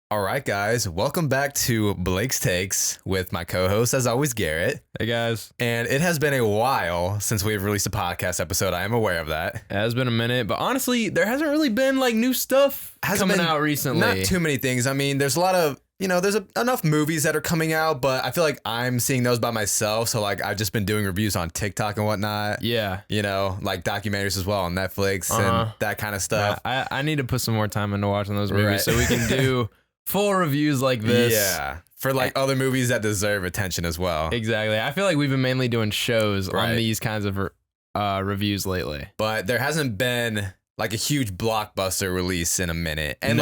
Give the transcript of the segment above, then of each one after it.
All right, guys, welcome back to Blake's Takes with my co-host, as always, Garrett. Hey guys, And it has been a while since we've released a podcast episode. I am aware of that. it has been a minute, but honestly, there hasn't really been like new stuff coming out recently. Not too many things. I mean, there's a lot of, enough movies that are coming out, but I feel like I'm seeing those by myself. So like I've just been doing reviews on TikTok and whatnot. Yeah. Like documentaries as well on Netflix and that kind of stuff. Yeah, I need to put some more time into watching those movies so we can do full reviews like this. Yeah. For like other movies that deserve attention as well. Exactly. I feel like we've been mainly doing shows on these kinds of reviews lately. But there hasn't been like a huge blockbuster release in a minute. And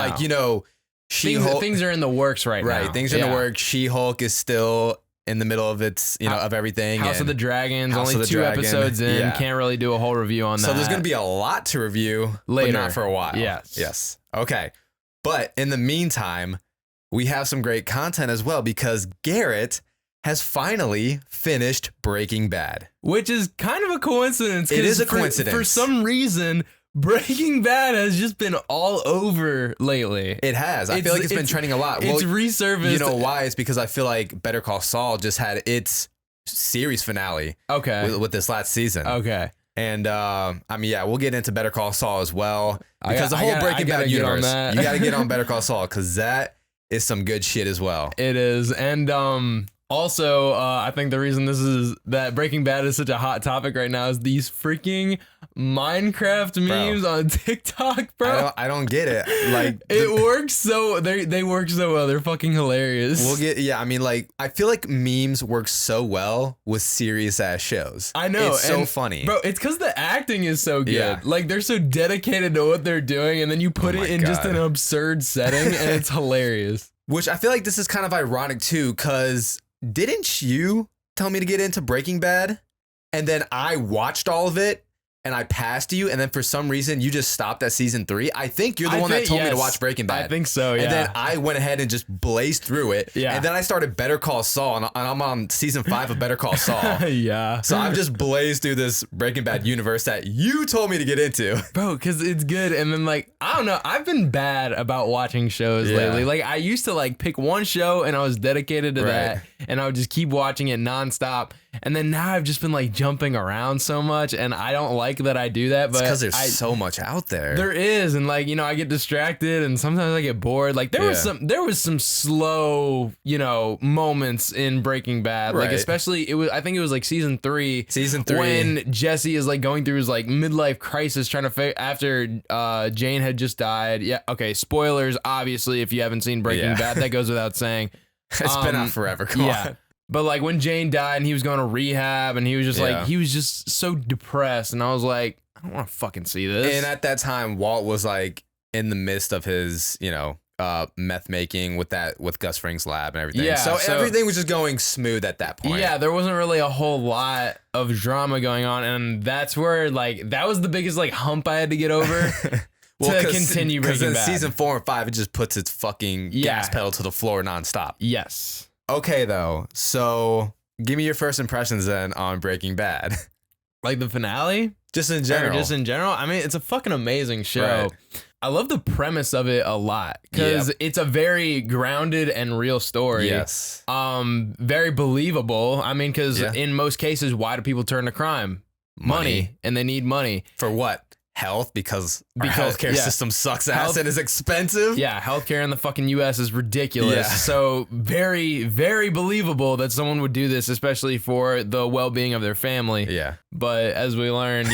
Things are in the works right now. Right. Things are in the works. She-Hulk is still in the middle of its, of everything. House of the Dragons, only 2 episodes in. Yeah. Can't really do a whole review on that. So there's going to be a lot to review later, but not for a while. Yes. Okay. But in the meantime, we have some great content as well because Garrett has finally finished Breaking Bad. Which is kind of a coincidence. It is a coincidence. For some reason, Breaking Bad has just been all over lately. It has. I feel like it's been trending a lot. It's resurfaced. You know why? It's because I feel like Better Call Saul just had its series finale. Okay. With this last season. Okay. And we'll get into Better Call Saul as well because the whole Breaking Bad universe. You got to get on Better Call Saul because that is some good shit as well. It is, and also I think the reason that Breaking Bad is such a hot topic right now is these freaking Minecraft memes on TikTok, bro. I don't get it. Like it works so they work so well. They're fucking hilarious. I feel like memes work so well with serious ass shows. I know. It's so funny. Bro, it's because the acting is so good. Yeah. Like they're so dedicated to what they're doing, and then you put it in just an absurd setting and it's hilarious. Which I feel like this is kind of ironic too, because didn't you tell me to get into Breaking Bad? And then I watched all of it. And I passed you, and then for some reason you just stopped at season 3. I think you're the one that told me to watch Breaking Bad. I think so, yeah. And then I went ahead and just blazed through it. Yeah. And then I started Better Call Saul, and I'm on season 5 of Better Call Saul. Yeah. So I've just blazed through this Breaking Bad universe that you told me to get into. Bro, because it's good. And then, I don't know. I've been bad about watching shows lately. Like, I used to, pick one show, and I was dedicated to that. And I would just keep watching it nonstop. And then now I've just been jumping around so much, and I don't like that I do that. But because there's so much out there. There is, and I get distracted, and sometimes I get bored. There was some slow, moments in Breaking Bad. Especially I think it was season 3. Season 3 when Jesse is going through his midlife crisis, trying to after Jane had just died. Yeah, okay. Spoilers, obviously, if you haven't seen Breaking Bad, that goes without saying. It's been out forever. Come on. But when Jane died and he was going to rehab and he was just he was just so depressed, and I was like, I don't want to fucking see this. And at that time, Walt was in the midst of his, meth making with Gus Fring's lab and everything. Yeah, so everything was just going smooth at that point. Yeah, there wasn't really a whole lot of drama going on, and that's where that was the biggest hump I had to get over. To continue Breaking Bad. Because in season 4 and 5, it just puts its fucking gas pedal to the floor nonstop. Yes. Okay, though. So give me your first impressions then on Breaking Bad. The finale? Just in general. I mean, it's a fucking amazing show. Right. I love the premise of it a lot because it's a very grounded and real story. Yes. Very believable. I mean, because in most cases, why do people turn to crime? Money. And they need money. For what? Health, because our healthcare system sucks ass and is expensive. Yeah, healthcare in the fucking U.S. is ridiculous. Yeah. So very, very believable that someone would do this, especially for the well-being of their family. Yeah. But as we learned,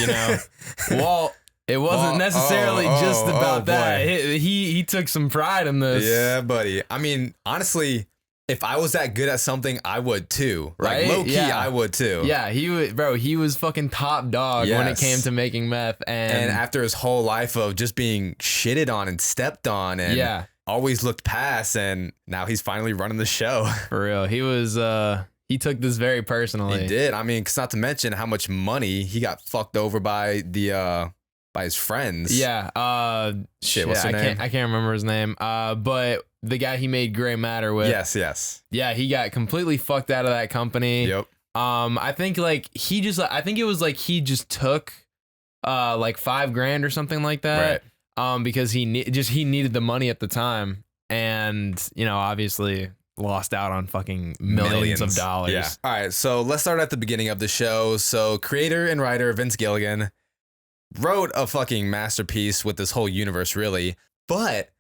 Walt, it wasn't necessarily just about that. He took some pride in this. Yeah, buddy. I mean, honestly, if I was that good at something, I would too. Right? Low key, I would too. Yeah, he was fucking top dog when it came to making meth. And after his whole life of just being shitted on and stepped on and always looked past, and now he's finally running the show. For real. He took this very personally. He did. I mean, 'cause not to mention how much money he got fucked over by by his friends. Yeah. What's her name? I can't remember his name. But the guy he made Gray Matter with. Yes. Yeah, he got completely fucked out of that company. Yep. I think I think it was he just took $5,000 or something like that. Right. Because he needed the money at the time. and obviously lost out on fucking millions of dollars. Yeah. All right, so let's start at the beginning of the show. So creator and writer Vince Gilligan wrote a fucking masterpiece with this whole universe, really. But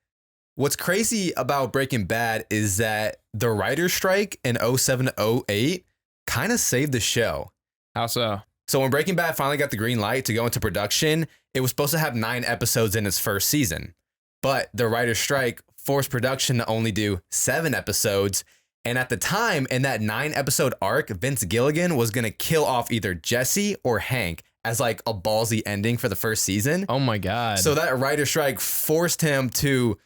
what's crazy about Breaking Bad is that the writer's strike in 07-08 kind of saved the show. How so? So when Breaking Bad finally got the green light to go into production, it was supposed to have 9 episodes in its first season. But the writer's strike forced production to only do 7 episodes. And at the time, in that 9-episode arc, Vince Gilligan was going to kill off either Jesse or Hank as like a ballsy ending for the first season. Oh my God. So that writer's strike forced him to,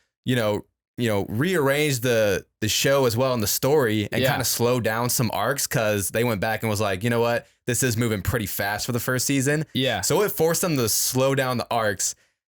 rearrange the show as well in the story and kind of slow down some arcs, because they went back and was like, you know what, this is moving pretty fast for the first season. Yeah. So it forced them to slow down the arcs,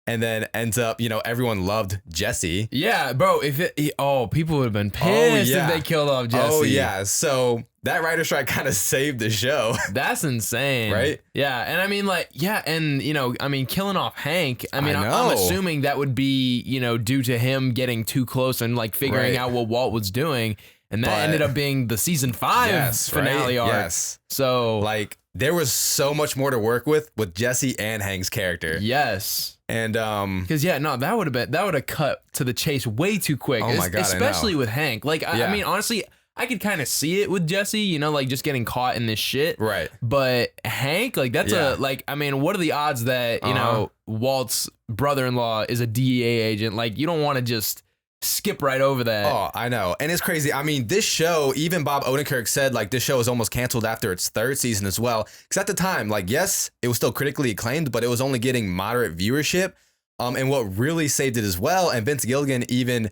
and then ends up, everyone loved Jesse. Yeah, bro. People would have been pissed if they killed off Jesse. Oh yeah. So that writer's strike kind of saved the show. That's insane. Right? Yeah. And I mean, killing off Hank, I'm know. assuming that would be, due to him getting too close and like figuring out what Walt was doing. And that ended up being the season 5 finale arc. Yes. So like there was so much more to work with Jesse and Hank's character. Yes. And because that would have cut to the chase way too quick. Oh my God, especially I know. with Hank. Like I mean, honestly, I could kind of see it with Jesse, like just getting caught in this shit. Right. But Hank, like that's what are the odds that, Walt's brother-in-law is a DEA agent? Like you don't want to just skip right over that. Oh, I know. And it's crazy. I mean, this show, even Bob Odenkirk said like this show was almost canceled after its 3rd season as well. Because at the time, like, yes, it was still critically acclaimed, but it was only getting moderate viewership. And what really saved it as well, and Vince Gilligan even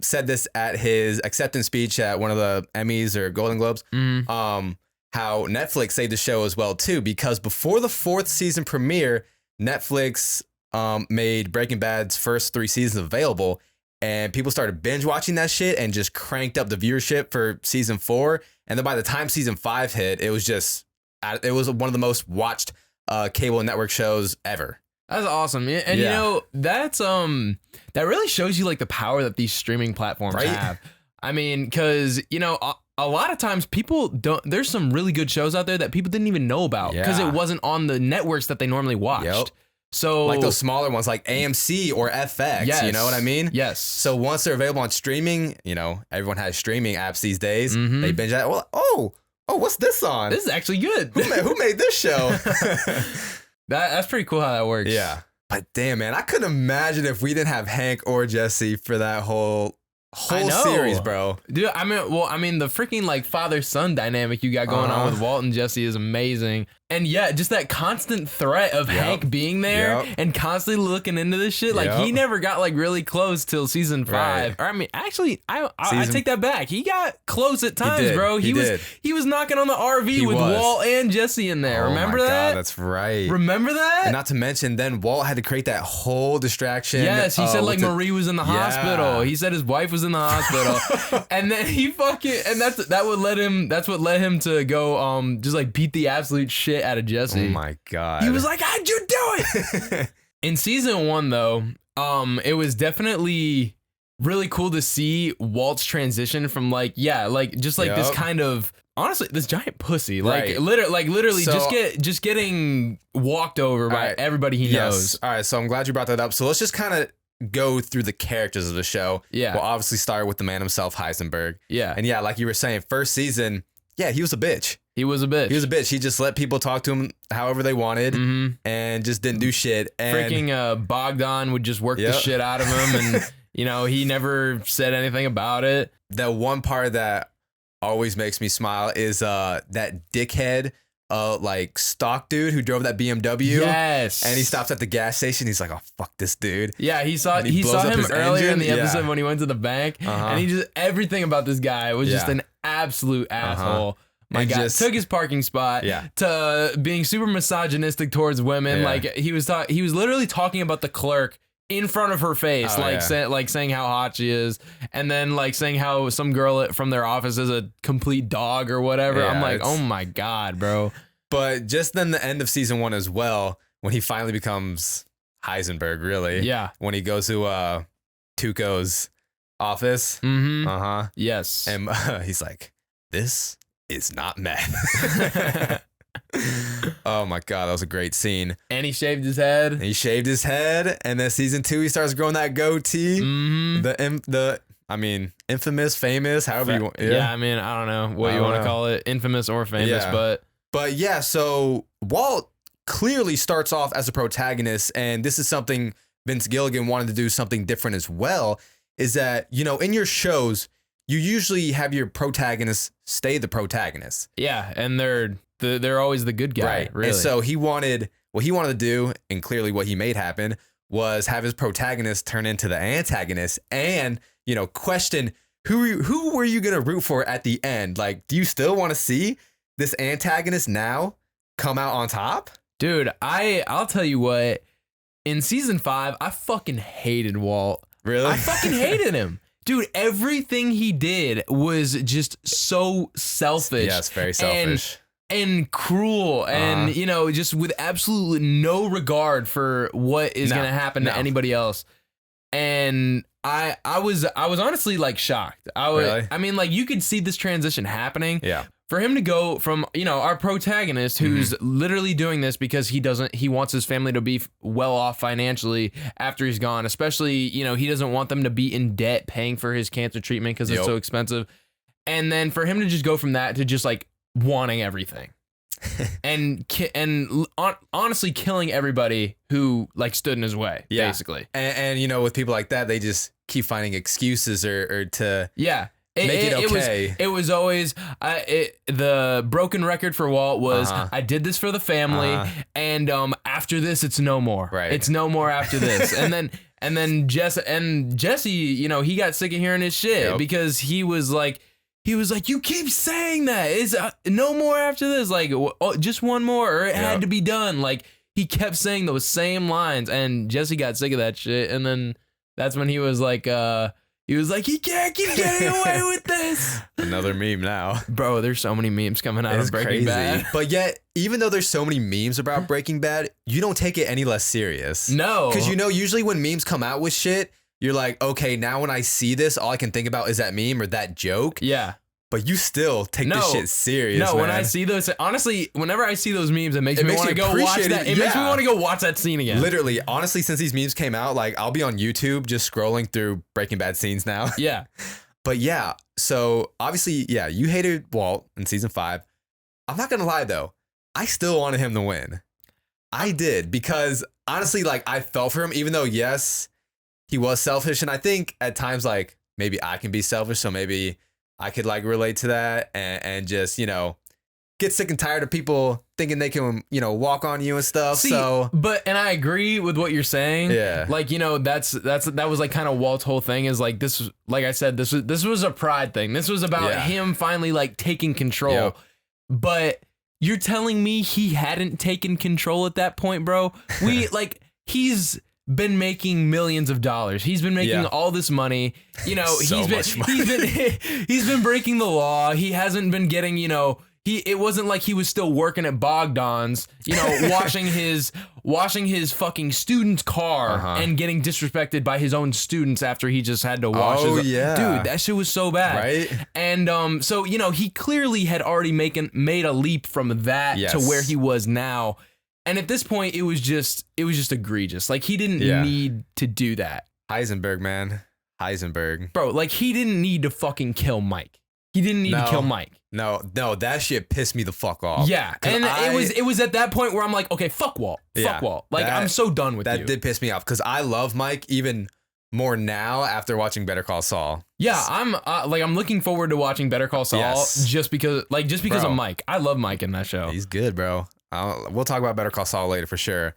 said this at his acceptance speech at one of the Emmys or Golden Globes, how Netflix saved the show as well too, because before the 4th season premiere, Netflix made Breaking Bad's first 3 seasons available, and people started binge watching that shit and just cranked up the viewership for season 4. And then by the time season 5 hit, it was one of the most watched cable network shows ever. That's awesome. And that's that really shows you like the power that these streaming platforms have. I mean, because a lot of times people don't. There's some really good shows out there that people didn't even know about because it wasn't on the networks that they normally watched. Yep. So like those smaller ones like AMC or FX, you know what I mean? Yes. So once they're available on streaming, everyone has streaming apps these days. They binge that. Well, what's this on? This is actually good. Who made this show? That's pretty cool how that works. Yeah. But damn, man, I couldn't imagine if we didn't have Hank or Jesse for that whole series, bro. Dude, I mean, the freaking like father-son dynamic you got going on with Walt and Jesse is amazing. And yeah, just that constant threat of Hank being there and constantly looking into this shit. Like he never got like really close till season 5. Right. Or I mean, actually, I take that back. He got close at times, bro. He was knocking on the RV with Walt and Jesse in there. Remember that? God, that's right. Remember that? And not to mention, then Walt had to create that whole distraction. Yes, he said like Marie was in the hospital. He said his wife was in the hospital, and then he that's what led him to go just like beat the absolute shit out of Jesse. Oh my God. He was like, how'd you do it? In season 1 though, it was definitely really cool to see Walt's transition from this kind of, honestly, this giant pussy, literally just getting walked over by everybody he knows. All right, so I'm glad you brought that up. So let's just kind of go through the characters of the show. Yeah. We'll obviously start with the man himself, Heisenberg. Yeah. And yeah, like you were saying, first season, he was a bitch. He was a bitch. He just let people talk to him however they wanted and just didn't do shit. And freaking Bogdan would just work the shit out of him, and he never said anything about it. The one part that always makes me smile is that dickhead like stock dude who drove that BMW. Yes. And he stops at the gas station. He's like, oh, fuck this dude. Yeah, he saw him earlier in the episode when he went to the bank. And he just, everything about this guy was just an absolute asshole. My God, took his parking spot to being super misogynistic towards women. Like he was literally talking about the clerk in front of her face, saying how hot she is, and then like saying how some girl from their office is a complete dog or whatever. Yeah, I'm like, oh my God, bro. But just then the end of season 1 as well, when he finally becomes Heisenberg, really. Yeah. When he goes to Tuco's Office. Mm-hmm. Uh-huh. Yes. And he's like, this is not meth. Oh my God, that was a great scene. And he shaved his head. And he shaved his head, and then season 2, he starts growing that goatee. Mm-hmm. Infamous, famous, however you want. Yeah, I mean, I don't know what you want to call it, infamous or famous, but yeah. So Walt clearly starts off as a protagonist, and this is something Vince Gilligan wanted to do something different as well. Is that, you know, in your shows, you usually have your protagonist stay the protagonist. Yeah, and they're always the good guy, right? Really. And so what he wanted to do, and clearly what he made happen, was have his protagonist turn into the antagonist, and, you know, question who were you gonna root for at the end? Like, do you still want to see this antagonist now come out on top? Dude, I'll tell you what. In season 5, I fucking hated Walt. Really? I fucking hated him. Dude, everything he did was just so selfish. Yes, very selfish. And cruel, and you know, just with absolutely no regard for what is gonna happen to anybody else. And I was honestly like shocked. Really? I mean, like, you could see this transition happening. Yeah. For him to go from, you know, our protagonist who's literally doing this because he wants his family to be well off financially after he's gone, especially, you know, he doesn't want them to be in debt paying for his cancer treatment because it's so expensive. And then for him to just go from that to just like wanting everything and honestly killing everybody who like stood in his way, basically. And you know, with people like that, they just keep finding excuses or to make it okay. It was always the broken record for Walt was I did this for the family, and after this it's no more. Right. It's no more after this. and then Jesse, you know, he got sick of hearing his shit because he was like, you keep saying that. It's no more after this. Like, just one more, or it had to be done. Like, he kept saying those same lines, and Jesse got sick of that shit. And then that's when he was like, he can't keep getting away with this. Another meme now. Bro, there's so many memes coming out of Breaking Bad. But yet, even though there's so many memes about Breaking Bad, you don't take it any less serious. No. Because, you know, usually when memes come out with shit, you're like, okay, now when I see this, all I can think about is that meme or that joke. Yeah. But you still take this shit serious. No, man. when I see those, honestly, whenever I see those memes, it makes me want to go watch that. It makes me want to go watch that scene again. Literally, honestly, since these memes came out, like, I'll be on YouTube just scrolling through Breaking Bad scenes now. Yeah. But yeah, so obviously, yeah, you hated Walt in season 5. I'm not gonna lie though, I still wanted him to win. I did, because honestly, like, I felt for him, even though yes, he was selfish, and I think at times, like, maybe I can be selfish, so maybe I could like relate to that and just, you know, get sick and tired of people thinking they can, you know, walk on you and stuff. See, and I agree with what you're saying. Yeah. Like, you know, that was like kind of Walt's whole thing is like, this, like I said, this was a pride thing. This was about him finally like taking control. Yep. But you're telling me he hadn't taken control at that point, bro? He's been making millions of dollars. He's been making all this money. You know, he's been breaking the law. He hasn't been getting, you know, it wasn't like he was still working at Bogdan's, you know, washing his fucking student's car and getting disrespected by his own students after he just had to wash his dude, that shit was so bad. Right? And so, you know, he clearly had already made a leap from that to where he was now. And at this point, it was just egregious. Like, he didn't need to do that. Heisenberg, man. Heisenberg. Bro, like, he didn't need to fucking kill Mike. He didn't need to kill Mike. No, that shit pissed me the fuck off. Yeah, and it was at that point where I'm like, okay, fuck Walt. Fuck Walt. Like, I'm so done with you. That did piss me off, because I love Mike even more now after watching Better Call Saul. Yeah, I'm looking forward to watching Better Call Saul just because of Mike. I love Mike in that show. He's good, bro. We'll talk about Better Call Saul later for sure.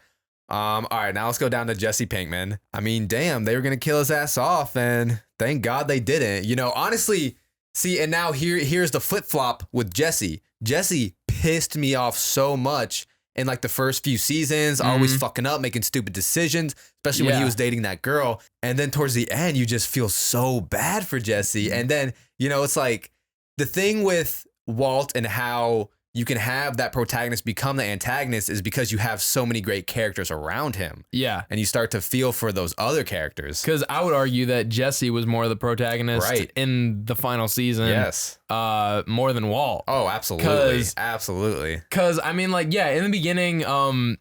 All right, now let's go down to Jesse Pinkman. I mean, damn, they were gonna kill his ass off, and thank God they didn't. You know, honestly, see, and now here's the flip flop with Jesse. Jesse pissed me off so much in like the first few seasons, always fucking up, making stupid decisions, especially when he was dating that girl. And then towards the end, you just feel so bad for Jesse. And then, you know, it's like the thing with Walt and how you can have that protagonist become the antagonist is because you have so many great characters around him. Yeah. And you start to feel for those other characters. Because I would argue that Jesse was more the protagonist in the final season. Yes. More than Walt. Oh, absolutely. Absolutely. Because, I mean, like, yeah, in the beginning,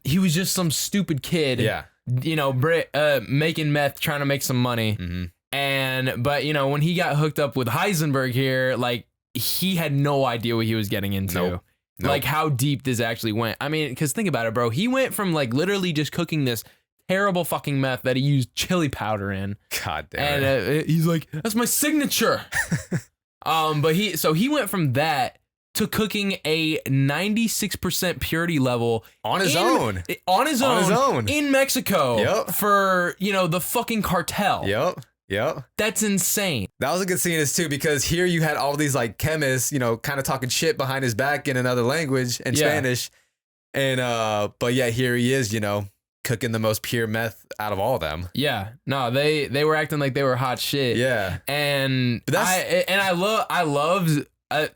he was just some stupid kid. Yeah. You know, making meth, trying to make some money. Mm-hmm. But, you know, when he got hooked up with Heisenberg here, like, he had no idea what he was getting into. Nope. Like how deep this actually went. I mean, because think about it, bro. He went from like literally just cooking this terrible fucking meth that he used chili powder in. God damn. And he's like, that's my signature. But he went from that to cooking a 96% purity level on his own in Mexico. Yep. For, you know, the fucking cartel. Yep. That's insane. That was a good scene too, because here you had all these like chemists, you know, kind of talking shit behind his back in another language and Spanish. And but yeah, here he is, you know, cooking the most pure meth out of all of them. Yeah. No, they were acting like they were hot shit. Yeah. And I loved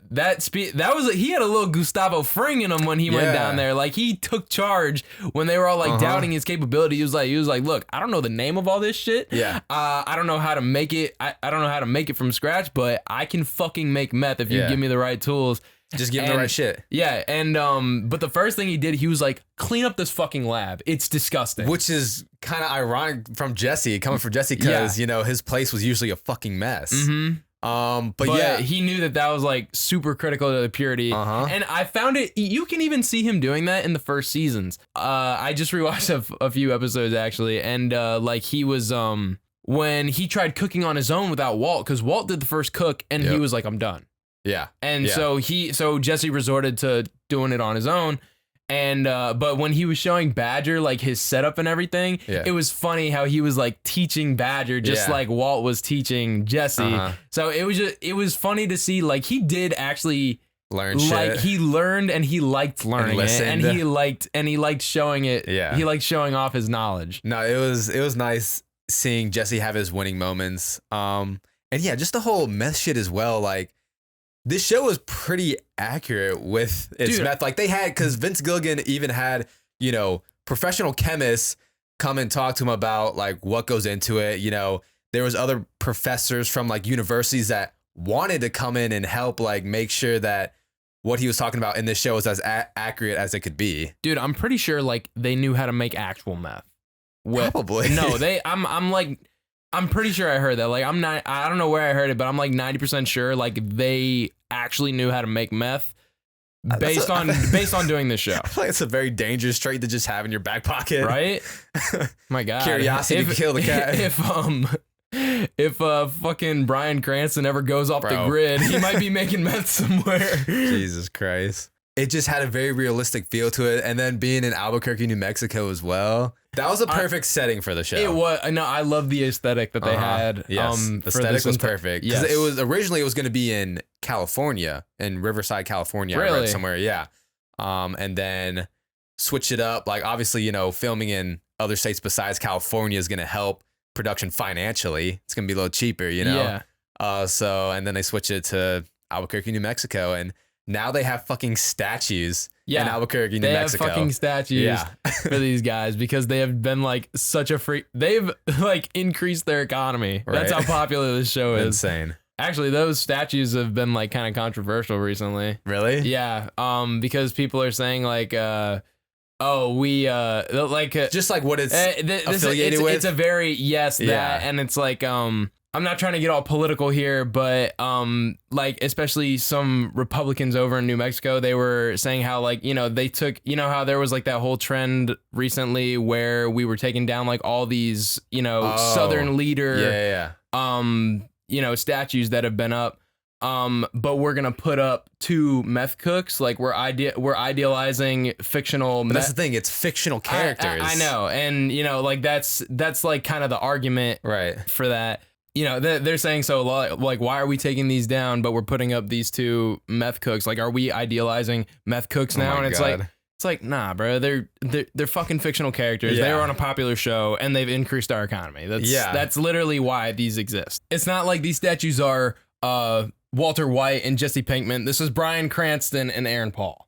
that was he had a little Gustavo Fring in him when he went down there. Like he took charge when they were all like doubting his capability. He was like, look, I don't know the name of all this shit. Yeah. I don't know how to make it. I don't know how to make it from scratch, but I can fucking make meth if you give me the right tools. Just give him the right shit. Yeah, and but the first thing he did, he was like, clean up this fucking lab. It's disgusting. Which is kind of ironic from Jesse, coming from Jesse, because you know his place was usually a fucking mess. Mm-hmm. But yeah, he knew that was like super critical to the purity. And I found it, you can even see him doing that in the first seasons. I just rewatched a few episodes actually. And like he was, when he tried cooking on his own without Walt, because Walt did the first cook and he was like, I'm done. Yeah. And so Jesse resorted to doing it on his own. And but when he was showing Badger like his setup and everything, it was funny how he was like teaching Badger just like Walt was teaching Jesse. So it was funny to see like he did actually learn like shit. he learned and he liked learning it, and he liked showing it. Yeah. He liked showing off his knowledge. No, it was nice seeing Jesse have his winning moments. And yeah, just the whole meth shit as well. Like this show was pretty accurate with its meth. Like they had, because Vince Gilligan even had, you know, professional chemists come and talk to him about like what goes into it. You know, there was other professors from like universities that wanted to come in and help like make sure that what he was talking about in this show was as accurate as it could be. Dude, I'm pretty sure like they knew how to make actual meth. Probably. No, I'm pretty sure I heard that. Like I don't know where I heard it, but I'm like 90% sure like they actually knew how to make meth based on doing this show. I feel like it's a very dangerous trait to just have in your back pocket. Right? My God. Curiosity to kill the cat. If fucking Bryan Cranston ever goes off the grid, he might be making meth somewhere. Jesus Christ. It just had a very realistic feel to it. And then being in Albuquerque, New Mexico as well. That was a perfect setting for the show. It was. No, I love the aesthetic that they had. Yes, the aesthetic was perfect. Because it was originally going to be in California, in Riverside, California. Really? I read somewhere, yeah. And then switch it up. Like obviously, you know, filming in other states besides California is going to help production financially. It's going to be a little cheaper, you know. Yeah. And then they switch it to Albuquerque, New Mexico, and now they have fucking statues in Albuquerque, New Mexico. They have fucking statues for these guys because they have been like such a freak. They've like increased their economy. Right. That's how popular this show is. Insane. Actually, those statues have been like kind of controversial recently. Really? Yeah. Because people are saying like, we like just like what it's affiliated with. It's a very and it's like I'm not trying to get all political here, but like especially some Republicans over in New Mexico, they were saying how like, you know, they took, you know, how there was like that whole trend recently where we were taking down like all these, you know, Southern leader you know, statues that have been up. But we're gonna put up 2 meth cooks. Like we're idealizing fictional. But that's the thing; it's fictional characters. I know, and you know, like that's like kind of the argument, right, for that. You know, they're saying so like, why are we taking these down, but we're putting up these 2 meth cooks? Like, are we idealizing meth cooks now? And it's like, nah, bro, they're fucking fictional characters. Yeah. They were on a popular show and they've increased our economy. That's literally why these exist. It's not like these statues are Walter White and Jesse Pinkman. This is Bryan Cranston and Aaron Paul.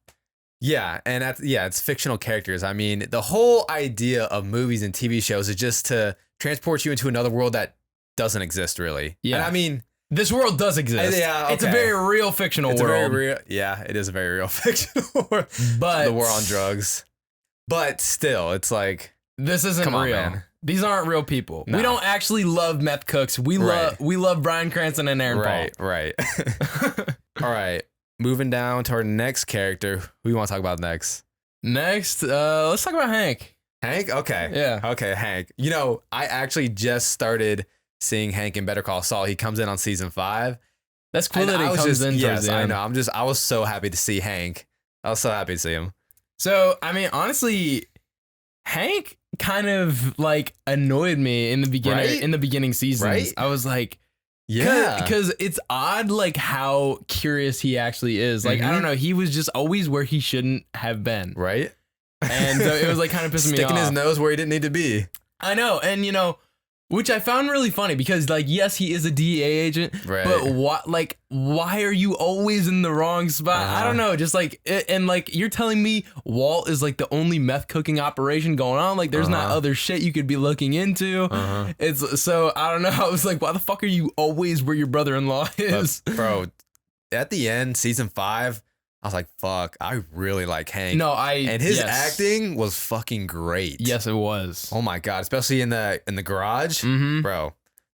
Yeah, and it's fictional characters. I mean, the whole idea of movies and TV shows is just to transport you into another world that doesn't exist, really. Yeah. And I mean, this world does exist. Yeah, okay. It's a very real fictional world. It is a very real fictional world. But the war on drugs. But still, it's like, this isn't come on, real. man. These aren't real people. No. We don't actually love meth cooks. We love Bryan Cranston and Aaron Paul. Right. All right. Moving down to our next character. Who you want to talk about next? Next, let's talk about Hank. Hank? Okay. Yeah. Okay, Hank. You know, I actually just started seeing Hank in Better Call Saul. He comes in on season 5. That's cool that he comes in towards the end. I know. I was so happy to see Hank. I was so happy to see him. So, I mean, honestly, Hank kind of like annoyed me in the beginning, Right? in the beginning seasons. Right? I was like, Yeah. because it's odd, like how curious he actually is. Like, I don't know, he was just always where he shouldn't have been. Right? And so it was like kind of pissing me off. Sticking his nose where he didn't need to be. I know, and you know, which I found really funny because, like, yes, he is a DEA agent, Right. but why are you always in the wrong spot? I don't know, just like, and like, you're telling me Walt is like the only meth cooking operation going on. Like, there's not other shit you could be looking into. It's so I don't know. I was like, why the fuck are you always where your brother-in-law is, Bro? At the end, season 5. I was like, fuck, I really like Hank. And his acting was fucking great. Yes, it was. Oh my God, especially in the garage. Bro,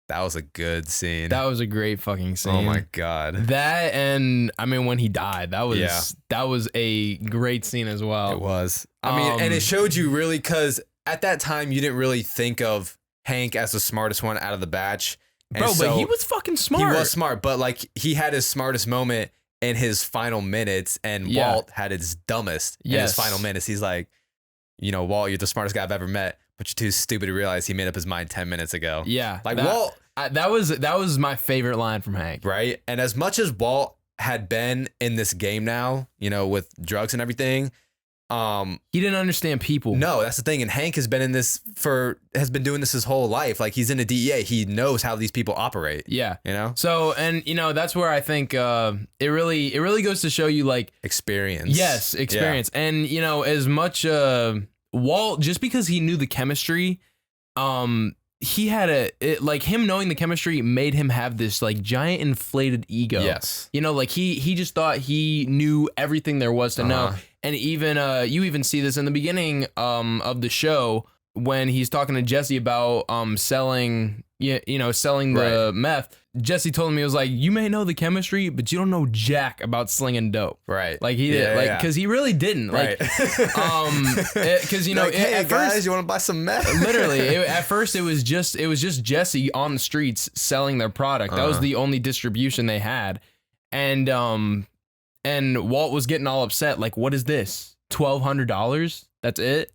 that was a good scene. That was a great fucking scene. Oh my God. That, and I mean, when he died, that was a great scene as well. It was. I mean, and it showed you really, because at that time, you didn't really think of Hank as the smartest one out of the batch. And Bro, so but he was fucking smart. He was smart, but like he had his smartest moment in his final minutes, and Walt had his dumbest in his final minutes. He's like, you know, Walt, you're the smartest guy I've ever met, but you're too stupid to realize he made up his mind 10 minutes ago. Yeah. Like Walt. That was my favorite line from Hank. Right. And as much as Walt had been in this game now, you know, with drugs and everything, he didn't understand people. No, that's the thing. And Hank has been doing this his whole life. Like, he's in a DEA. He knows how these people operate. Yeah. You know? So, and you know, that's where I think it really goes to show you, like, experience. Yes, experience. Yeah. And you know, as much Walt, just because he knew the chemistry, he had like him knowing the chemistry made him have this like giant inflated ego. Yes. You know, like he just thought he knew everything there was to know. And even you even see this in the beginning of the show when he's talking to Jesse about selling the meth. Jesse told him, he was like, you may know the chemistry, but you don't know jack about slinging dope. Right. Like he did, like, because he really didn't. Like, because you know, like, hey at guys, first, you want to buy some meth? Literally, at first it was just Jesse on the streets selling their product. That was the only distribution they had, and Walt was getting all upset. Like, what is this? $1,200? That's it?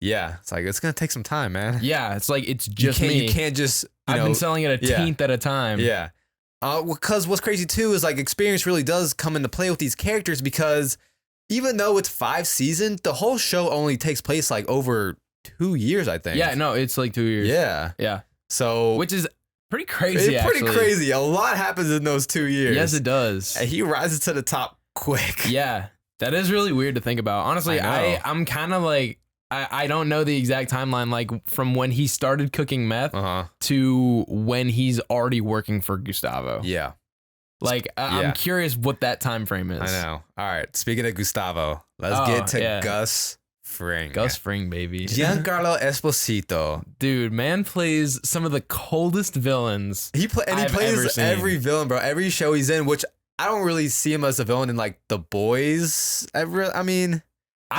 Yeah, it's like, it's gonna take some time, man. Yeah, it's like, it's just me. You can't just. I've been selling it a tenth at a time. Yeah. Because what's crazy too is like experience really does come into play with these characters, because even though it's 5 seasons, the whole show only takes place like over 2 years, I think. Yeah, no, it's like 2 years. Yeah. Yeah. So, which is pretty crazy. It's pretty crazy. A lot happens in those 2 years. Yes, it does. And he rises to the top quick. Yeah. That is really weird to think about. Honestly, I'm kind of like, I don't know the exact timeline, like from when he started cooking meth to when he's already working for Gustavo. Yeah. Like, I'm curious what that time frame is. I know. All right. Speaking of Gustavo, let's get to Gus Fring. Gus Fring, baby. Giancarlo Esposito. Dude, man plays some of the coldest villains. He plays every villain, bro. Every show he's in, which I don't really see him as a villain in like The Boys. I mean,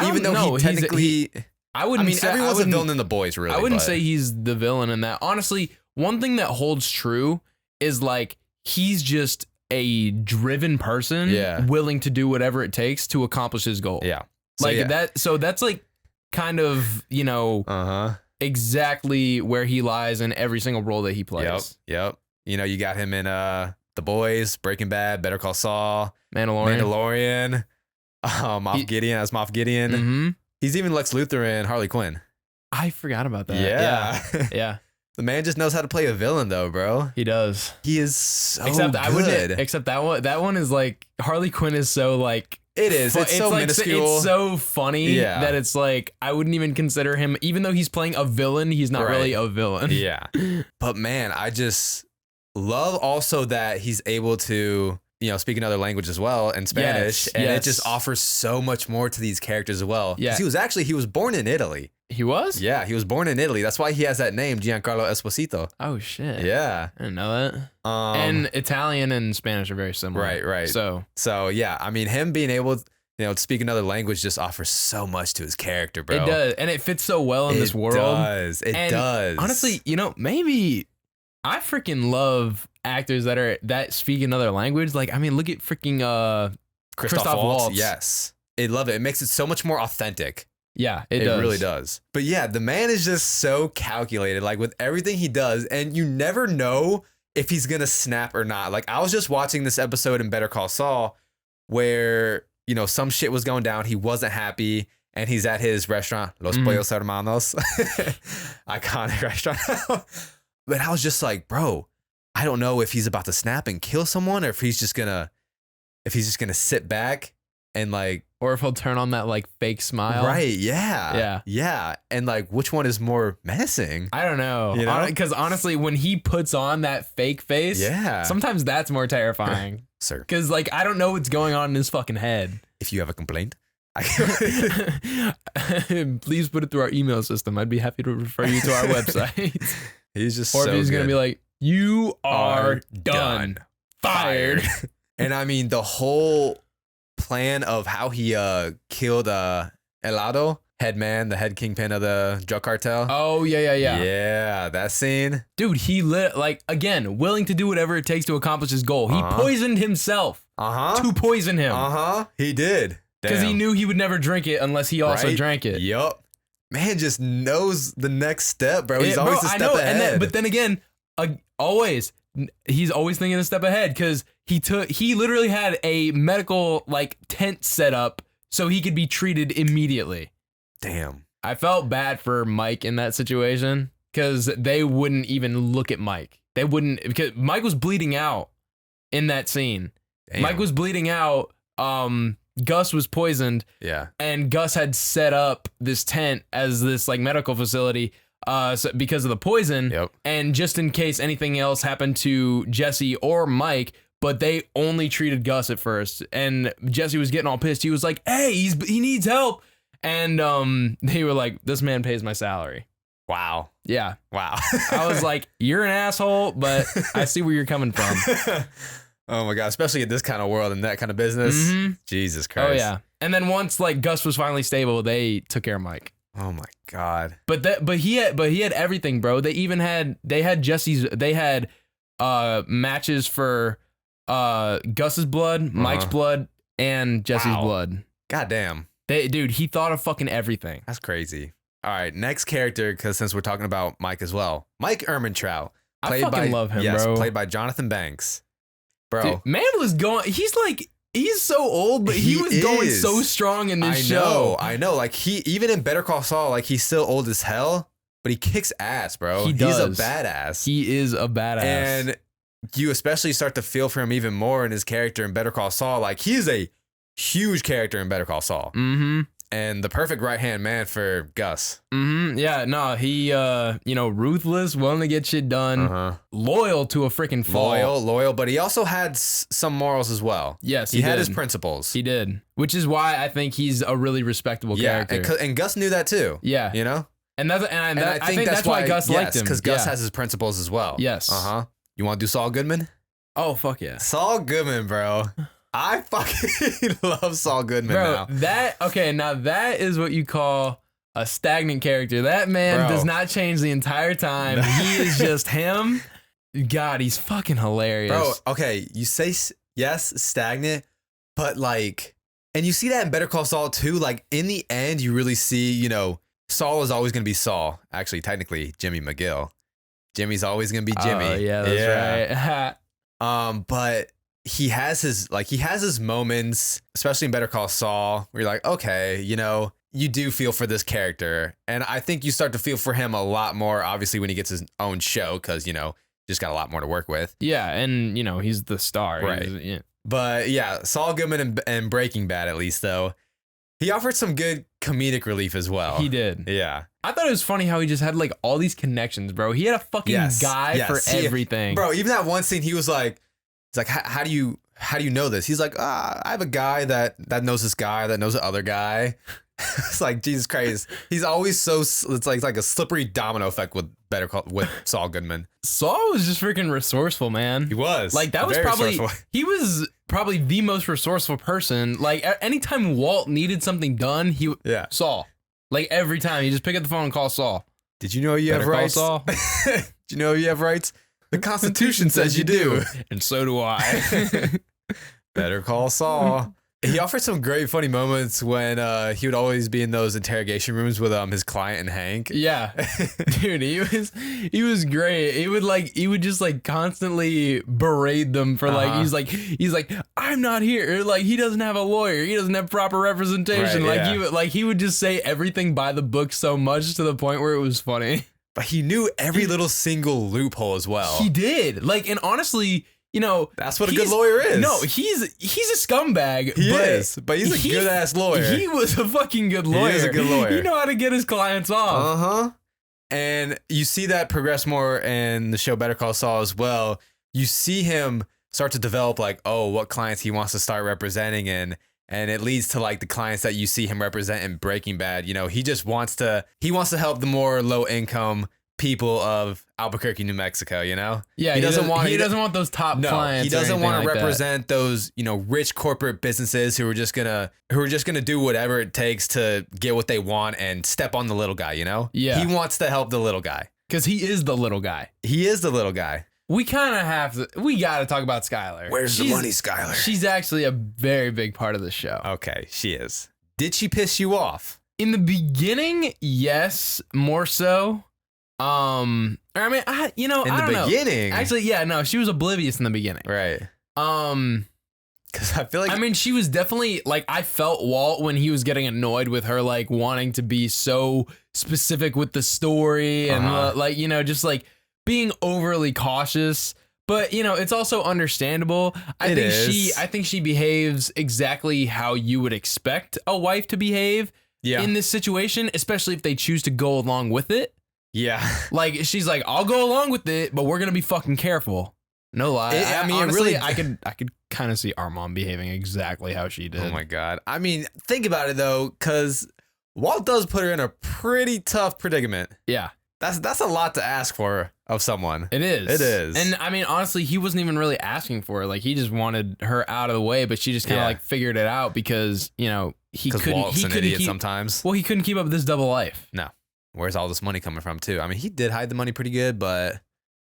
even though he technically... everyone's a villain in The Boys, really. I wouldn't say he's the villain in that. Honestly, one thing that holds true is like he's just a driven person, willing to do whatever it takes to accomplish his goal. Yeah, that. So that's like kind of, you know, exactly where he lies in every single role that he plays. Yep. You know, you got him in The Boys, Breaking Bad, Better Call Saul, Mandalorian. Moff Gideon as Moff Gideon. Mm-hmm. He's even Lex Luthor and Harley Quinn. I forgot about that. Yeah. The man just knows how to play a villain, though, bro. He does. He is so good. I wouldn't. Except that one is like, Harley Quinn is so like It is. It's so like, minuscule. It's so funny that it's like I wouldn't even consider him, even though he's playing a villain. He's not really a villain. Yeah. But man, I just love also that he's able to, speak another language as well, and Spanish, and it just offers so much more to these characters as well. Yeah. He was born in Italy. He was? Yeah, he was born in Italy. That's why he has that name, Giancarlo Esposito. Oh, shit. Yeah. I didn't know that. And Italian and Spanish are very similar. Right. So yeah, I mean, him being able to speak another language just offers so much to his character, bro. It does. And it fits so well in this world. It does. Honestly, maybe I freaking love actors that speak another language. Like, I mean, look at freaking Christoph Waltz. Yes. I love it. It makes it so much more authentic. Yeah, it does. It really does. But yeah, the man is just so calculated, like with everything he does, and you never know if he's gonna snap or not. Like, I was just watching this episode in Better Call Saul where, some shit was going down. He wasn't happy, and he's at his restaurant, Los Pollos Hermanos, iconic restaurant. But I was just like, bro, I don't know if he's about to snap and kill someone, or if he's just gonna sit back and like, or if he'll turn on that like fake smile. Right. Yeah. Yeah. And like, which one is more menacing? I don't know. Because honestly, when he puts on that fake face, sometimes that's more terrifying. Sir. Because like, I don't know what's going on in his fucking head. If you have a complaint, please put it through our email system. I'd be happy to refer you to our website. He's just or so if he's going to good. be like, you are done. Fired. And I mean, the whole plan of how he killed Helado, the head kingpin of the drug cartel. Oh, yeah. Yeah, that scene. Dude, he again, willing to do whatever it takes to accomplish his goal. He poisoned himself to poison him. He did. Because he knew he would never drink it unless he also drank it. Yup. Man just knows the next step, bro. He's always a step ahead. But then again, he's always thinking a step ahead because he literally had a medical like tent set up so he could be treated immediately. Damn. I felt bad for Mike in that situation because they wouldn't even look at Mike. They wouldn't, because Mike was bleeding out in that scene. Damn. Mike was bleeding out. Gus was poisoned. Yeah. And Gus had set up this tent as this like medical facility because of the poison. Yep. And just in case anything else happened to Jesse or Mike, but they only treated Gus at first. And Jesse was getting all pissed. He was like, hey, he needs help. And they were like, this man pays my salary. Wow. Yeah. Wow. I was like, you're an asshole, but I see where you're coming from. Oh my God, especially in this kind of world and that kind of business. Mm-hmm. Jesus Christ. Oh yeah. And then once like Gus was finally stable, they took care of Mike. Oh my God. But he had everything, bro. They had matches for Gus's blood, Mike's blood, and Jesse's blood. God damn. Dude, he thought of fucking everything. That's crazy. All right, next character, because since we're talking about Mike as well, Mike Ehrmantraut. I fucking love him, bro. Played by Jonathan Banks. Bro. Dude, man was going, he's so old, but he was going so strong in this show. I know. Like even in Better Call Saul, like he's still old as hell, but he kicks ass, bro. He's a badass. He is a badass. And you especially start to feel for him even more in his character in Better Call Saul. Like he is a huge character in Better Call Saul. Mm-hmm. And the perfect right-hand man for Gus. Mm-hmm. Yeah, no, he, ruthless, willing to get shit done, loyal to a freaking fault. Loyal, but he also had some morals as well. Yes, he had his principles. He did, which is why I think he's a really respectable character. And Gus knew that too. Yeah, you know, and I think that's why Gus liked him, because Gus has his principles as well. Yes. You want to do Saul Goodman? Oh fuck yeah, Saul Goodman, bro. I fucking love Saul Goodman, bro. Now that is what you call a stagnant character. That man does not change the entire time. He is just him. God, he's fucking hilarious. Bro, okay, you say yes, stagnant, but like, and you see that in Better Call Saul too. Like in the end, you really see, Saul is always going to be Saul. Actually, technically, Jimmy McGill. Jimmy's always going to be Jimmy. Oh, yeah, that's right. But he has his moments, especially in Better Call Saul, where you're like, okay, you do feel for this character. And I think you start to feel for him a lot more, obviously, when he gets his own show, because, just got a lot more to work with. Yeah, and, he's the star. Right. But yeah, Saul Goodman and Breaking Bad, at least though, he offered some good comedic relief as well. He did. Yeah. I thought it was funny how he just had like all these connections, bro. He had a fucking guy for everything. Bro, even that one scene, he was like, he's like, how do you know this? He's like, I have a guy that knows this guy that knows the other guy. It's like, Jesus Christ. He's always so, it's like a slippery domino effect with Saul Goodman. Saul was just freaking resourceful, man. He was. Like, that was he was probably the most resourceful person. Like, anytime Walt needed something done, Saul. Like, every time, he just pick up the phone and call Saul. Did you know you have rights? Saul? Did you know you have rights? The Constitution says you do. And so do I. Better call Saul. He offered some great funny moments when he would always be in those interrogation rooms with his client and Hank. Yeah. Dude, he was great. He would just like constantly berate them for like he's like I'm not here. Like, he doesn't have a lawyer. He doesn't have proper representation. Right, he would just say everything by the book so much to the point where it was funny. But he knew every little single loophole as well. He did. Like, and honestly, you know, that's what a good lawyer is. No, he's a scumbag. But he's a good ass lawyer. He was a fucking good lawyer. He is a good lawyer. He know how to get his clients off. And you see that progress more in the show Better Call Saul as well. You see him start to develop like, what clients he wants to start representing and it leads to like the clients that you see him represent in Breaking Bad. You know, he wants to help the more low income people of Albuquerque, New Mexico, you know? Yeah, he doesn't want those top clients. He doesn't want to represent those, you know, rich corporate businesses who are just gonna do whatever it takes to get what they want and step on the little guy, you know? Yeah. He wants to help the little guy. Because he is the little guy. He is the little guy. We kind of we got to talk about Skylar. Where's the money, Skylar? She's actually a very big part of the show. Okay, she is. Did she piss you off? In the beginning, yes, more so. I mean, in the beginning, actually, yeah, no, she was oblivious in the beginning, right? Because I feel like, I mean, she was definitely like, I felt Walt when he was getting annoyed with her, like wanting to be so specific with the story and like, you know, just like being overly cautious. But you know, it's also understandable. I think she behaves exactly how you would expect a wife to behave in this situation, especially if they choose to go along with it. Yeah. Like, she's like, I'll go along with it, but we're going to be fucking careful. No lie. Honestly, I could kind of see Armand behaving exactly how she did. Oh my God. I mean, think about it though, because Walt does put her in a pretty tough predicament. Yeah. That's a lot to ask for of someone. It is. It is. And I mean, honestly, he wasn't even really asking for it. Like, he just wanted her out of the way, but she just kind of like figured it out because, you know, he couldn't sometimes. Well, he couldn't keep up this double life. No. Where's all this money coming from too? I mean, he did hide the money pretty good, but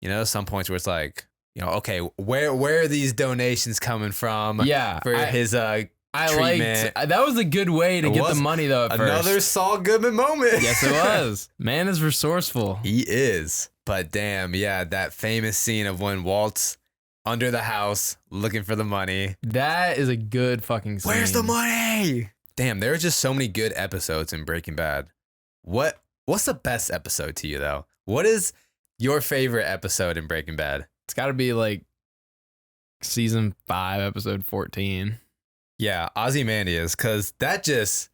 you know, some points where it's like, you know, okay, where are these donations coming from? Yeah, for his treatment. That was a good way to get the money though. Another Saul Goodman moment. Yes, it was. Man is resourceful. He is. But damn, yeah, that famous scene of when Walt's under the house looking for the money. That is a good fucking scene. Where's the money? Damn, there are just so many good episodes in Breaking Bad. What's the best episode to you though? What is your favorite episode in Breaking Bad? It's got to be like season 5, episode 14. Yeah, Ozymandias, because that just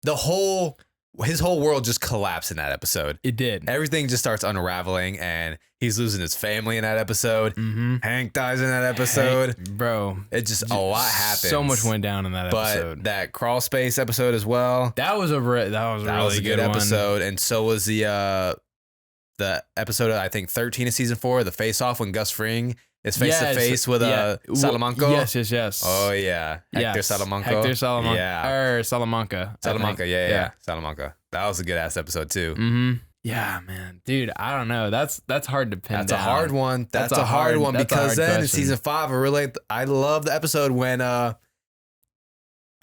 his whole world just collapsed in that episode. It did. Everything just starts unraveling, and he's losing his family in that episode. Mm-hmm. Hank dies in that episode. Bro, it just a lot happens. So much went down in that episode. But that crawl space episode as well. That was a really good episode, and so was the episode I think 13 of season 4, the face off when Gus Fring is face to face with Salamanca. Yes. Oh yeah, Hector Salamanca. Yeah, Salamanca. Yeah. Salamanca. That was a good ass episode too. Mm-hmm. Yeah, man, dude. I don't know. That's hard to pin. That's down. A hard one. That's a hard one because then in season 5, I love the episode when I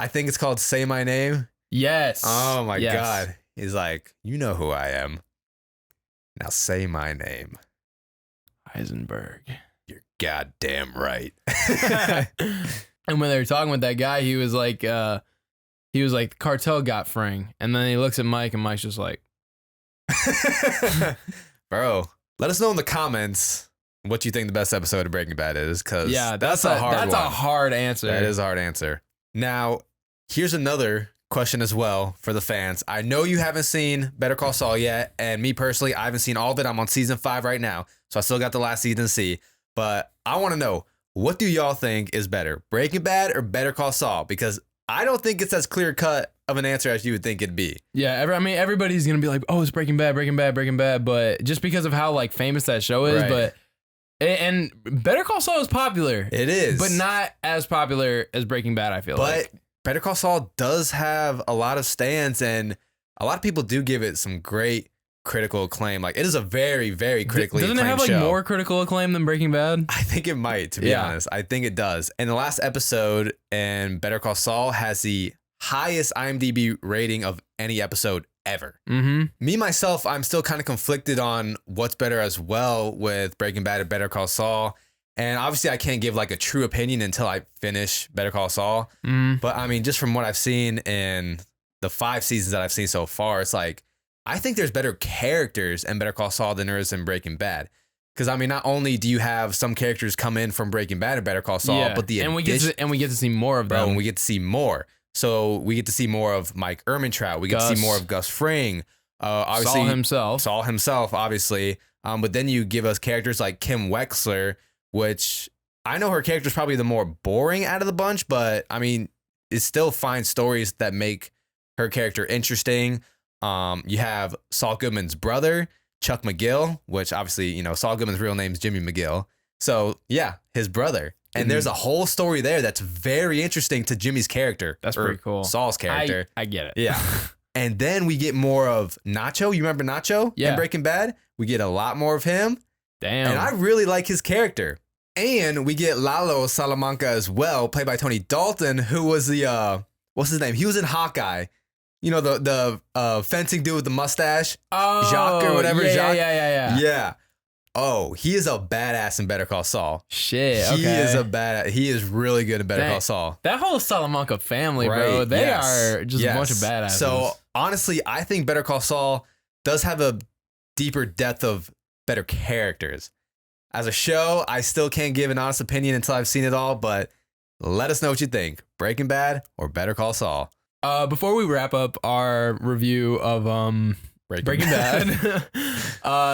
think it's called "Say My Name." Yes. Oh my God. He's like, you know who I am. Now say my name. Heisenberg. You're goddamn right. And when they were talking with that guy, he was like, cartel got Fring. And then he looks at Mike, and Mike's just like, bro, let us know in the comments what you think the best episode of Breaking Bad is, because that's a hard answer. That is a hard answer. Now, here's another question as well for the fans. I know you haven't seen Better Call Saul yet, and me personally, I haven't seen all of it. I'm on season 5 right now, so I still got the last season to see. But I want to know, what do y'all think is better, Breaking Bad or Better Call Saul? Because I don't think it's as clear cut of an answer as you would think it'd be. Yeah, everybody's gonna be like, "Oh, it's Breaking Bad, Breaking Bad, Breaking Bad," but just because of how like famous that show is, but and Better Call Saul is popular. It is, but not as popular as Breaking Bad. I feel like. But Better Call Saul does have a lot of stands, and a lot of people do give it some great critical acclaim. Like, it is a very, very critically acclaimed show. Doesn't it have like more critical acclaim than Breaking Bad? I think it might, to be honest. I think it does. And the last episode in Better Call Saul has the highest IMDb rating of any episode ever. Me, myself, I'm still kind of conflicted on what's better as well with Breaking Bad and Better Call Saul. And obviously, I can't give like a true opinion until I finish Better Call Saul. But I mean, just from what I've seen in the 5 seasons that I've seen so far, it's like, I think there's better characters in Better Call Saul than there is in Breaking Bad. Because I mean, not only do you have some characters come in from Breaking Bad and Better Call Saul, but we get to see more of them. And we get to see more. So we get to see more of Mike Ehrmantraut. We get to see more of Gus Fring. Obviously, Saul himself, obviously. But then you give us characters like Kim Wexler, which I know her character is probably the more boring out of the bunch, but I mean, it still finds stories that make her character interesting. You have Saul Goodman's brother, Chuck McGill, which obviously, you know, Saul Goodman's real name is Jimmy McGill. So yeah, his brother. And there's a whole story there that's very interesting to Jimmy's character. That's pretty cool. Saul's character. I get it. Yeah. And then we get more of Nacho. You remember Nacho in Breaking Bad? We get a lot more of him. Damn. And I really like his character. And we get Lalo Salamanca as well, played by Tony Dalton, who was the, what's his name? He was in Hawkeye. You know, the fencing dude with the mustache? Oh. Jacques or whatever. Yeah. Yeah. Oh, he is a badass in Better Call Saul. Shit, okay. He is a badass. He is really good in Better Call Saul. That whole Salamanca family, bro, they are just a bunch of badasses. So, honestly, I think Better Call Saul does have a deeper depth of better characters. As a show, I still can't give an honest opinion until I've seen it all, but let us know what you think. Breaking Bad or Better Call Saul? Before we wrap up our review of Breaking Bad,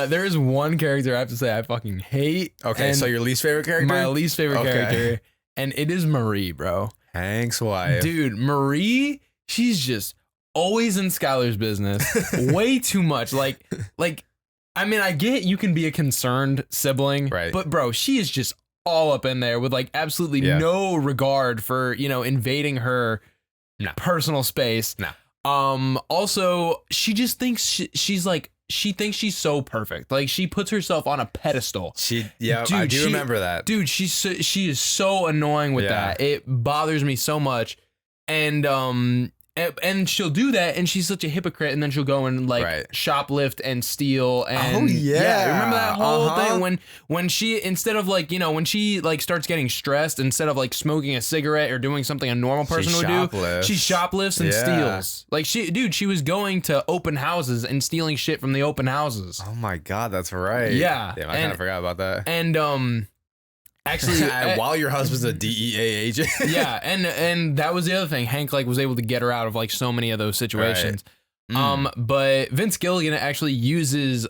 there is one character I have to say I fucking hate. Okay, so your least favorite character? My least favorite character, and it is Marie, bro. Hank's wife. Dude, Marie, she's just always in Skylar's business. Way too much. Like, I mean, I get you can be a concerned sibling, right? But bro, she is just all up in there with like absolutely no regard for, you know, invading her personal space. Also, she just thinks she's like, she thinks she's so perfect. Like, she puts herself on a pedestal. Dude, I do remember that. Dude, she is so annoying with that. It bothers me so much. And she'll do that, and she's such a hypocrite, and then she'll go and like shoplift and steal. And remember that whole thing when she, instead of like, you know, when she like starts getting stressed, instead of like smoking a cigarette or doing something a normal person would do, she shoplifts and steals. Like she was going to open houses and stealing shit from the open houses. Oh my God, that's right. Yeah. Damn, I kind of forgot about that. And actually, while your husband's a DEA agent. Yeah, and that was the other thing. Hank like was able to get her out of like so many of those situations. But Vince Gilligan actually uses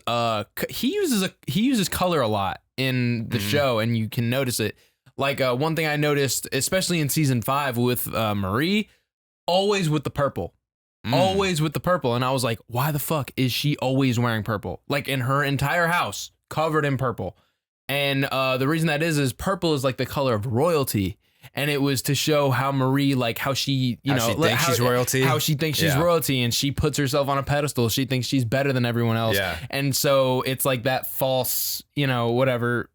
he uses color a lot in the show, and you can notice it. Like one thing I noticed, especially in season 5 with Marie, always with the purple. Always with the purple. And I was like, why the fuck is she always wearing purple? Like in her entire house, covered in purple. And the reason that is purple is like the color of royalty. And it was to show how Marie, like how she, she's royalty. How she thinks she's royalty, and she puts herself on a pedestal. She thinks she's better than everyone else. Yeah. And so it's like that false, you know, whatever.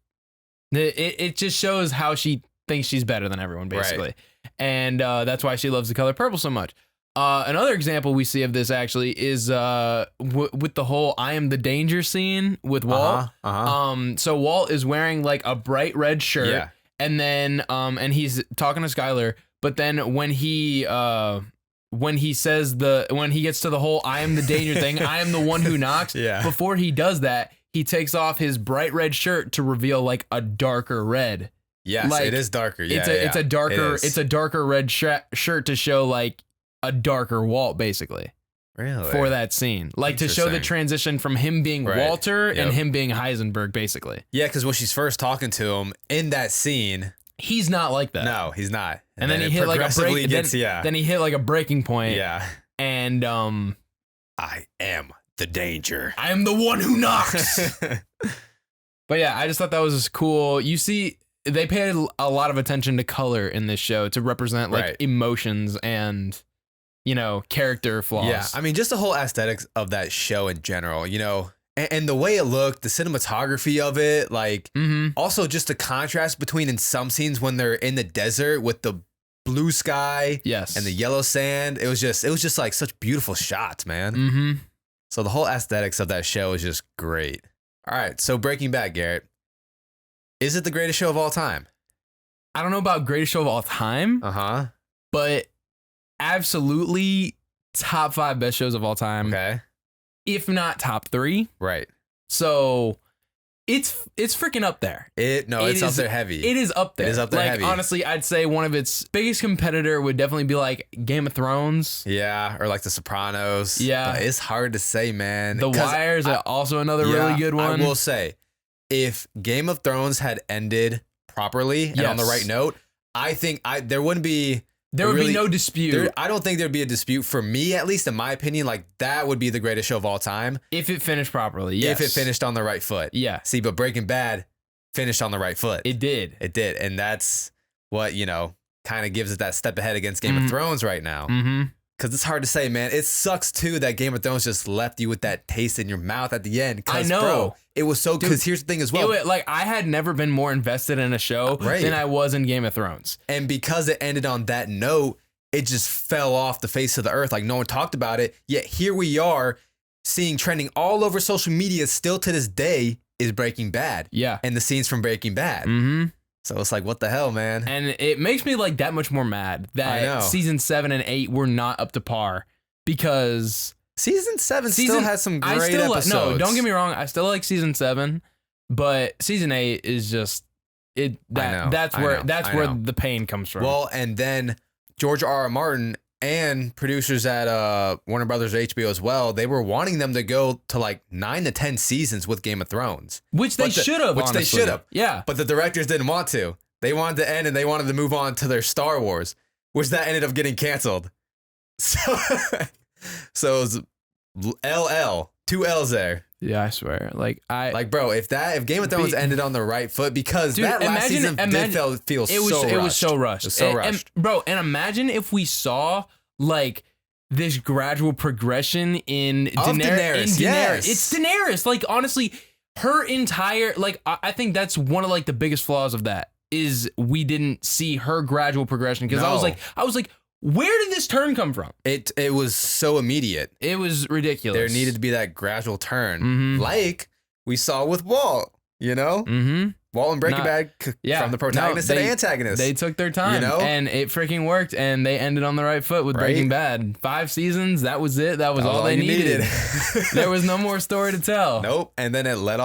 It just shows how she thinks she's better than everyone, basically. Right. And that's why she loves the color purple so much. Another example we see of this actually is with the whole "I am the danger" scene with Walt. So Walt is wearing like a bright red shirt, and then and he's talking to Skylar. But then when he says when he gets to the whole "I am the danger" thing, I am the one who knocks. Before he does that, he takes off his bright red shirt to reveal like a darker red. Yes, like, it is darker. Yeah, it's a darker red shirt to show like a darker Walt, basically. Really? For that scene, like to show the transition from him being Walter and him being Heisenberg, basically. Yeah, because when she's first talking to him in that scene, he's not like that. No, he's not. And then he hit like a break. Then he hit like a breaking point. Yeah. And I am the danger. I am the one who knocks. But yeah, I just thought that was cool. You see, they paid a lot of attention to color in this show to represent like emotions and, you know, character flaws. Yeah, I mean, just the whole aesthetics of that show in general, you know, and the way it looked, the cinematography of it, like also just the contrast between in some scenes when they're in the desert with the blue sky and the yellow sand. It was just like such beautiful shots, man. So the whole aesthetics of that show is just great. All right, so Breaking Bad, Garrett. Is it the greatest show of all time? I don't know about greatest show of all time. But absolutely top 5 best shows of all time. Okay. If not top 3. Right. So it's freaking up there. It's up there heavy. It is up there. It is up there like, heavy. Honestly, I'd say one of its biggest competitor would definitely be like Game of Thrones. Yeah, or like The Sopranos. Yeah. But it's hard to say, man. The Wire is also another really good one. I will say, if Game of Thrones had ended properly and on the right note, I think there wouldn't be... There would be no dispute. I don't think there'd be a dispute for me, at least in my opinion. Like, that would be the greatest show of all time. If it finished properly, yes. If it finished on the right foot. Yeah. See, but Breaking Bad finished on the right foot. It did. It did. And that's what, you know, kind of gives it that step ahead against Game of Thrones right now. Because it's hard to say, man. It sucks, too, that Game of Thrones just left you with that taste in your mouth at the end. I know. Bro, it was so... Because here's the thing as well. Like, I had never been more invested in a show than I was in Game of Thrones. And because it ended on that note, it just fell off the face of the earth. Like, no one talked about it. Yet here we are seeing trending all over social media still to this day is Breaking Bad. Yeah. And the scenes from Breaking Bad. So it's like, what the hell, man? And it makes me like that much more mad that season 7 and 8 were not up to par because season 7 still has some great episodes. No, don't get me wrong. I still like season 7, but season 8 is just that's where the pain comes from. Well, and then George R.R. Martin and producers at Warner Brothers HBO as well, they were wanting them to go to like 9 to 10 seasons with Game of Thrones. Which they should have. Yeah. But the directors didn't want to. They wanted to end and they wanted to move on to their Star Wars, which that ended up getting canceled. So it was LL, 2 L's there. Yeah, I swear. Like, bro, if Game of Thrones ended on the right foot, because that last season did feel so rushed. It was so rushed. It was so rushed. And imagine if we saw like this gradual progression in Daenerys. Yes. It's Daenerys. Like, honestly, her entire, like, I think that's one of like the biggest flaws of that is we didn't see her gradual progression. Because I was like, where did this turn come from? It was so immediate. It was ridiculous. There needed to be that gradual turn, like we saw with Walt. You know, Walt and Breaking Bad, from the protagonist to the antagonist. They took their time, and it freaking worked. And they ended on the right foot with Breaking Bad. 5 seasons, that was it. That was all they needed. There was no more story to tell. Nope. And then it led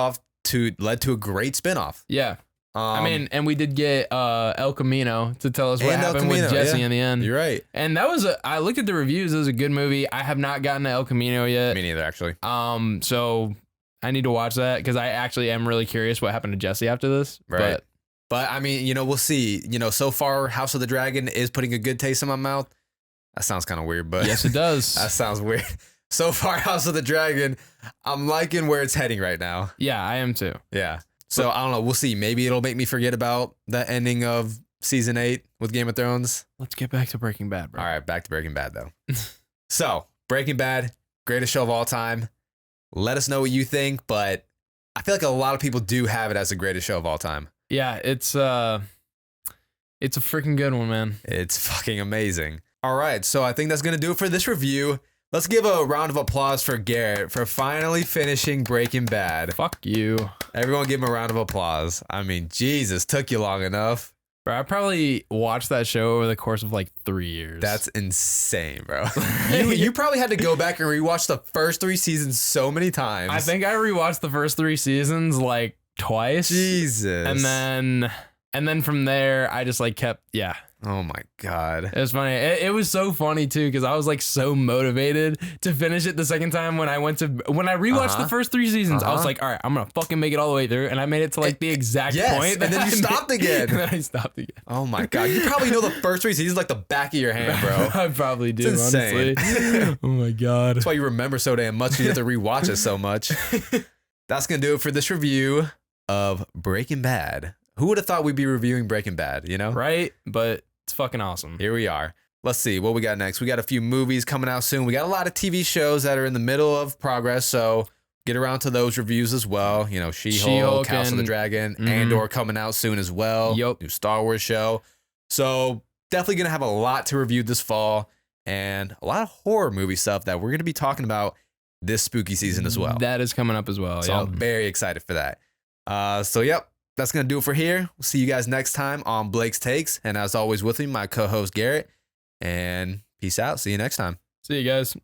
to a great spinoff. Yeah. I mean, and we did get El Camino to tell us what happened with Jesse in the end. You're right. And that was I looked at the reviews. It was a good movie. I have not gotten to El Camino yet. Me neither, actually. So I need to watch that because I actually am really curious what happened to Jesse after this. Right. But I mean, you know, we'll see. You know, so far, House of the Dragon is putting a good taste in my mouth. That sounds kind of weird, but yes, it does. That sounds weird. So far, House of the Dragon, I'm liking where it's heading right now. Yeah, I am too. Yeah. So I don't know. We'll see. Maybe it'll make me forget about the ending of season 8 with Game of Thrones. Let's get back to Breaking Bad, bro. All right, back to Breaking Bad though. So Breaking Bad, greatest show of all time. Let us know what you think, but I feel like a lot of people do have it as the greatest show of all time. Yeah, it's a freaking good one, man. It's fucking amazing. All right, so I think that's gonna do it for this review. Let's give a round of applause for Garrett for finally finishing Breaking Bad. Fuck you. Everyone give him a round of applause. I mean, Jesus, took you long enough. Bro, I probably watched that show over the course of like 3 years. That's insane, bro. you probably had to go back and rewatch the first 3 seasons so many times. I think I rewatched the first 3 seasons like twice. Jesus. And then from there, I just like kept, yeah. Oh my God. It was funny. It was so funny too, because I was like so motivated to finish it the second time when I rewatched the first 3 seasons. I was like, all right, I'm gonna fucking make it all the way through. And I made it to like the exact point. And then you stopped again. And then I stopped again. Oh my God. You probably know the first 3 seasons like the back of your hand, bro. I probably do, it's insane. honestly. Oh my God. That's why you remember so damn much. You have to rewatch it so much. That's gonna do it for this review of Breaking Bad. Who would have thought we'd be reviewing Breaking Bad, you know? Right? But it's fucking awesome. Here we are. Let's see what we got next. We got a few movies coming out soon. We got a lot of TV shows that are in the middle of progress, so get around to those reviews as well. You know, She-Hulk, House of the Dragon, Andor coming out soon as well. Yep. New Star Wars show. So definitely going to have a lot to review this fall and a lot of horror movie stuff that we're going to be talking about this spooky season as well. That is coming up as well. So I'm very excited for that. Yep. That's going to do it for here. We'll see you guys next time on Blake's Takes. And as always with me, my co-host Garrett. And peace out. See you next time. See you guys.